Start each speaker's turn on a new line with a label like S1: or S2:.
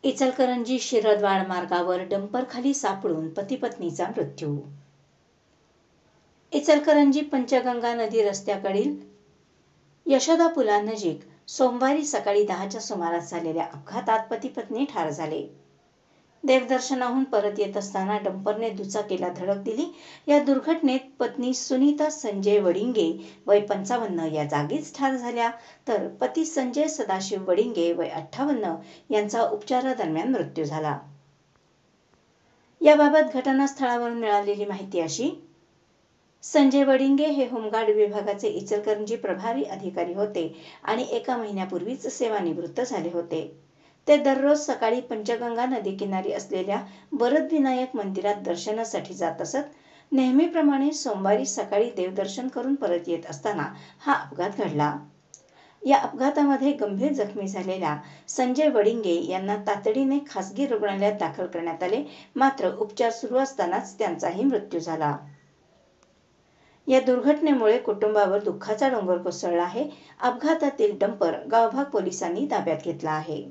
S1: इचलकरंजी शिरदवाड मार्गावर डंपरखाली सापडून पती-पत्नीचा मृत्यू. इचलकरंजी पंचगंगा नदी रस्त्याकडील यशोदा पुलानजीक सोमवारी सकाळी 10च्या सुमारास झालेल्या अपघातात पती-पत्नी ठार झाले. देवदर्शनाहून परत येत असताना डंपरने दुचाकीला धडक दिली. या दुर्घटनेत पत्नी सुनीता संजय वडिंगे वय 55 या जागीच ठार झाल्या, तर पती संजय सदाशिव वडिंगे वय 58 यांचा उपचारादरम्यान मृत्यू झाला. याबाबत घटनास्थळावरून मिळालेली माहिती अशी: संजय वडिंगे हे होमगार्ड विभागाचे इचलकरंजी प्रभारी अधिकारी होते आणि एका महिन्यापूर्वीच सेवानिवृत्त झाले होते. ते दररोज सकाळी पंचगंगा नदीकिनारी असलेल्या वरदविनायक मंदिरात दर्शनासाठी जात असत. नेहमीप्रमाणे सोमवारी सकाळी देवदर्शन करून परत येत असताना हा अपघात घडला. या अपघातामध्ये गंभीर जखमी झालेल्या संजय वडिंगे यांना तातडीने खासगी रुग्णालयात दाखल करण्यात आले, मात्र उपचार सुरू असतानाच त्यांचाही मृत्यू झाला. या दुर्घटनेमुळे कुटुंबावर दुःखाचा डोंगर कोसळला आहे. अपघातातील डंपर गावभाग पोलिसांनी ताब्यात घेतला आहे.